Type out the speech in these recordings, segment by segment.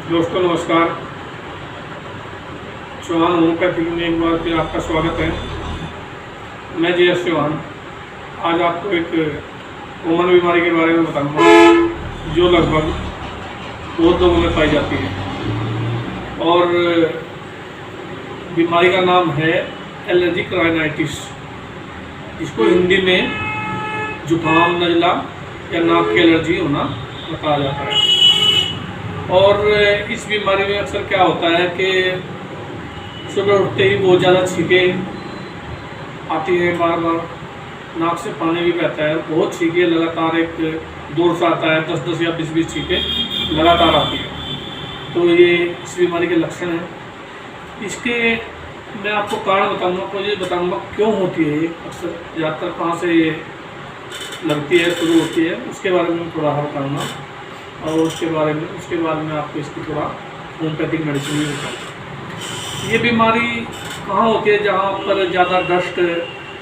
दोस्तों नमस्कार। चौहान होम्योपैथिक में एक बार फिर आपका स्वागत है। मैं JS चौहान आज आपको एक कॉमन बीमारी के बारे में बताऊंगा जो लगभग बहुत लोगों में पाई जाती है और बीमारी का नाम है एलर्जिक राइनाइटिस, जिसको हिंदी में जुकाम, नज़ला या नाक की एलर्जी होना बताया जाता है। और इस बीमारी में अक्सर क्या होता है कि सुबह उठते ही बहुत ज़्यादा छींकें आती हैं, बार बार नाक से पानी भी बहता है, बहुत छींकें लगातार एक दौर से आता है, 10-10 या 20-20 छींकें लगातार आती है। तो ये इस बीमारी के लक्षण हैं। इसके मैं आपको कारण बताऊंगा, तो ये बताऊंगा क्यों होती है ये, अक्सर ज़्यादातर कहाँ से ये लगती है, शुरू होती है, उसके बारे में थोड़ा बताऊँगा। और उसके बाद में आपको इसकी थोड़ा होम्योपैथिक मेडिसिन भी बताऊँगा। ये बीमारी कहाँ होती है? जहाँ पर ज़्यादा डस्ट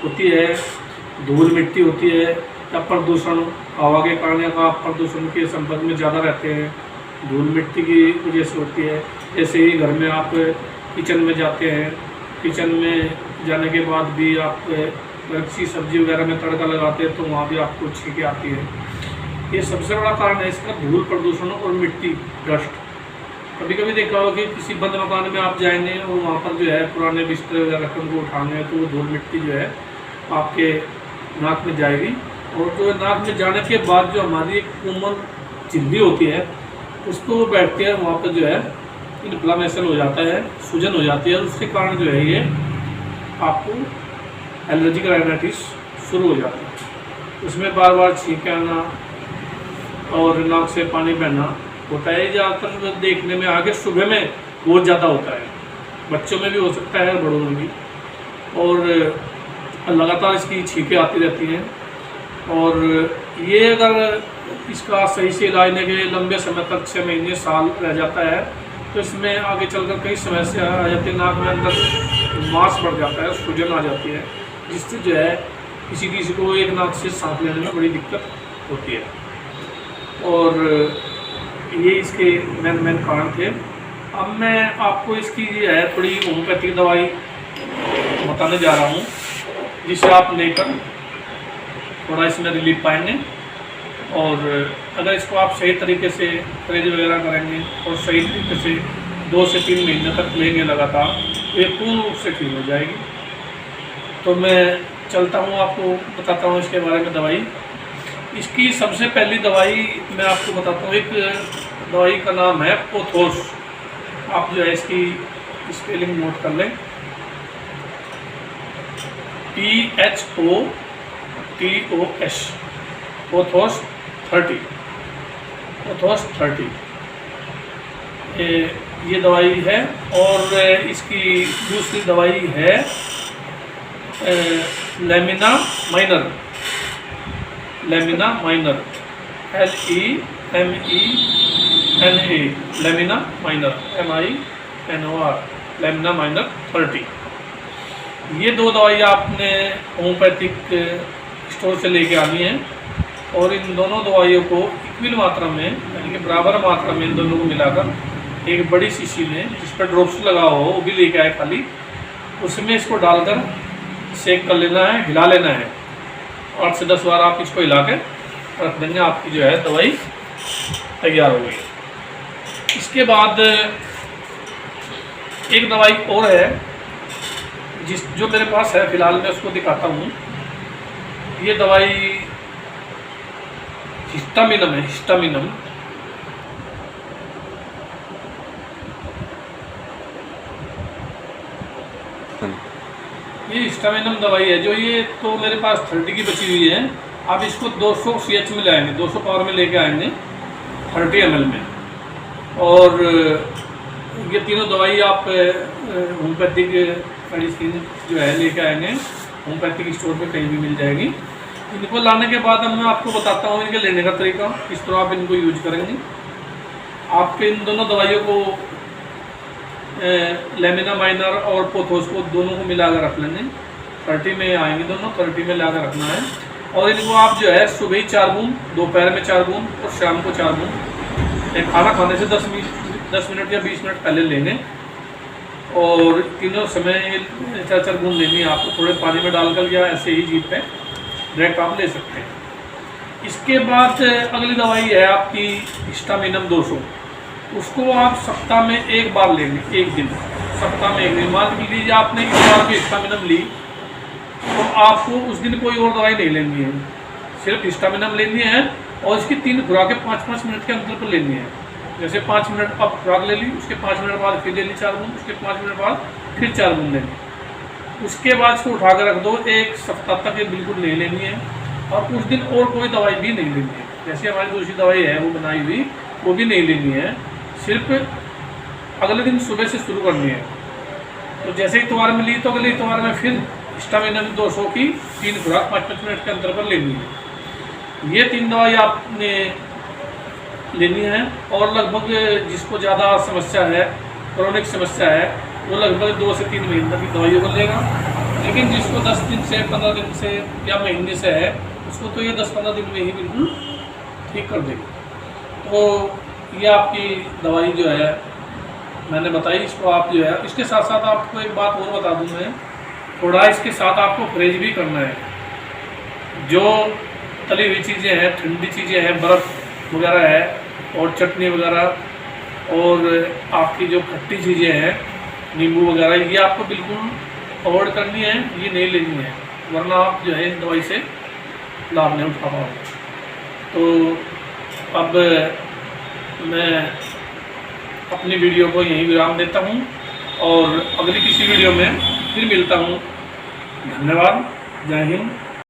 होती है, धूल मिट्टी होती है, या प्रदूषण, हवा के कारण या प्रदूषण के संपर्क में ज़्यादा रहते हैं, धूल मिट्टी की वजह से होती है। जैसे ही घर में आप किचन में जाते हैं, किचन में जाने के बाद भी आप किसी सब्जी वगैरह में तड़का लगाते हैं तो वहाँ भी आपको छींकें आती है। ये सबसे बड़ा कारण है इसका, धूल, प्रदूषण और मिट्टी, डस्ट। कभी कभी देखा होगा कि किसी बंद मकान में आप जाएंगे और वहाँ पर जो है पुराने बिस्तर वगैरह को उठाने तो वो धूल मिट्टी जो है आपके नाक में जाएगी, और जो नाक में जाने के बाद जो हमारी एक कोमल झिल्ली होती है उसको बैठती है, वहाँ पर जो है इन्फ्लामेशन हो जाता है, सूजन हो जाती है, और उसके कारण जो है ये आपको एलर्जिक राइनाइटिस शुरू हो जाती है। उसमें बार बार छींकें आना और नाक से पानी बहना होता है। ज़्यादातर देखने में आगे सुबह में बहुत ज़्यादा होता है, बच्चों में भी हो सकता है, बड़ों में भी, और लगातार इसकी छींकें आती रहती हैं। और ये अगर इसका सही से इलाज नहीं के लंबे समय तक 6 महीने साल रह जाता है तो इसमें आगे चलकर कई समस्या आ जाती है। नाक में अंदर मांस बढ़ जाता है, सूजन आ जाती है, जिससे जो है किसी को एक नाक से सांस लेने में बड़ी दिक्कत होती है। और ये इसके मेन कारण थे। अब मैं आपको इसकी जो है थोड़ी होम्योपैथिक दवाई बताने जा रहा हूँ, जिसे आप लेकर थोड़ा इसमें रिलीफ पाएंगे। और अगर इसको आप सही तरीके से परहेज वगैरह करेंगे और सही तरीके से 2 से 3 महीने तक लेंगे लगातार, तो ये पूर्ण रूप से ठीक हो जाएगी। तो मैं चलता हूँ, आपको बताता हूँ इसके बारे में दवाई। इसकी सबसे पहली दवाई मैं आपको बताता हूँ। एक दवाई का नाम है पोथोस। आप जो है इसकी स्पेलिंग नोट कर लें, PHOTOS, पोथोस 30, पोथोस 30 ये दवाई है। और इसकी दूसरी दवाई है lamina minor, lamina minor, LEMENA, lamina minor, MINOR, lamina minor 30। ये 2 दवाई आपने होम्योपैथिक स्टोर से लेके आनी है, और इन दोनों दवाइयों को इक्वल मात्रा में, यानी कि बराबर मात्रा में इन दोनों को मिलाकर एक बड़ी शीशी में, जिस पर ड्रॉप्स लगा हो वो भी लेके आए खाली, उसमें इसको डालकर सेक कर लेना है, हिला लेना है। 8 से 10 बार आप इसको हिला के रख देंगे, आपकी जो है दवाई तैयार हो गई। इसके बाद एक दवाई और है जो मेरे पास है फिलहाल, मैं उसको दिखाता हूँ। ये दवाई हिस्टामिनम है, हिस्टामिनम। ये हिस्टामिनम दवाई है, जो ये तो मेरे पास 30 की बची हुई है। आप इसको 200 CH में लाएंगे, 200 पावर में लेके आएंगे 30 ml में। और ये तीनों दवाई आप होम्योपैथिक मेडिसिन जो है लेके आएंगे, होम्योपैथिक स्टोर पे कहीं भी मिल जाएगी। इनको लाने के बाद मैं आपको बताता हूँ इनके लेने का तरीका, किस तरह आप इनको यूज करेंगे। आपके इन दोनों दवाइयों को लेमिना माइनर और पोथोस को दोनों को मिलाकर रख लेंगे। 30 में आएंगे दोनों, 30 में लाकर रखना है। और इनको आप जो है सुबह ही 4 बूंद, दोपहर में 4 बूंद और शाम को 4 बूंद, खाना खाने से 10 10 मिनट या 20 मिनट पहले लेने, और तीनों समय 4-4 बूंद लेनी है आपको, थोड़े पानी में डालकर या ऐसे ही जीभ पे डायरेक्ट आप ले सकते हैं। इसके बाद अगली दवाई है आपकी हिस्टामिनम 200। उसको आप सप्ताह में एक बार लेंगे, एक दिन, सप्ताह में एक दिन। मान लीजिए आपने एक बार की हिस्टामिनम ली तो आपको उस दिन कोई और दवाई नहीं लेनी है, सिर्फ हिस्टामिनम लेनी है, और इसकी 3 खुराकें 5-5 मिनट के अंतर पर लेनी है। जैसे 5 मिनट आप खुराक ले ली, उसके 5 मिनट बाद फिर ले ली 4 बूंद, उसके 5 मिनट बाद फिर 4 बूंद लेनी। उसके बाद इसको उठा कर रख दो, एक सप्ताह तक ये बिल्कुल नहीं लेनी है, और उस दिन और कोई दवाई भी नहीं लेनी है। जैसे हमारी दूसरी दवाई है वो बनाई हुई, वो भी नहीं लेनी है, सिर्फ अगले दिन सुबह से शुरू करनी है। तो जैसे इतवार में ली तो अगले इतवार में फिर हिस्टामिनम 200 की 3 खुराक 5-5 मिनट के अंतर पर लेनी है। ये 3 दवाई आपने लेनी है। और लगभग जिसको ज़्यादा समस्या है, क्रोनिक समस्या है, वो लगभग 2 से 3 महीने तक की दवाइयों को लेगा। लेकिन जिसको 10 दिन से, 15 दिन से या महीने से है, उसको तो ये 10-15 दिन में ही बिल्कुल ठीक कर देगी। तो ये आपकी दवाई जो है मैंने बताई, इसको आप जो है, इसके साथ साथ आपको एक बात और बता दूँ मैं, थोड़ा इसके साथ आपको परहेज भी करना है। जो तली हुई चीज़ें हैं, ठंडी चीज़ें हैं, बर्फ़ वगैरह है, और चटनी वगैरह, और आपकी जो खट्टी चीज़ें हैं, नींबू वगैरह, ये आपको बिल्कुल अवॉइड करनी है, ये नहीं लेनी है, वरना आप जो है इस दवाई से लाभ नहीं उठा पाओगे। तो अब मैं अपनी वीडियो को यहीं विराम देता हूँ, और अगली किसी वीडियो में फिर मिलता हूँ। धन्यवाद। जय हिंद।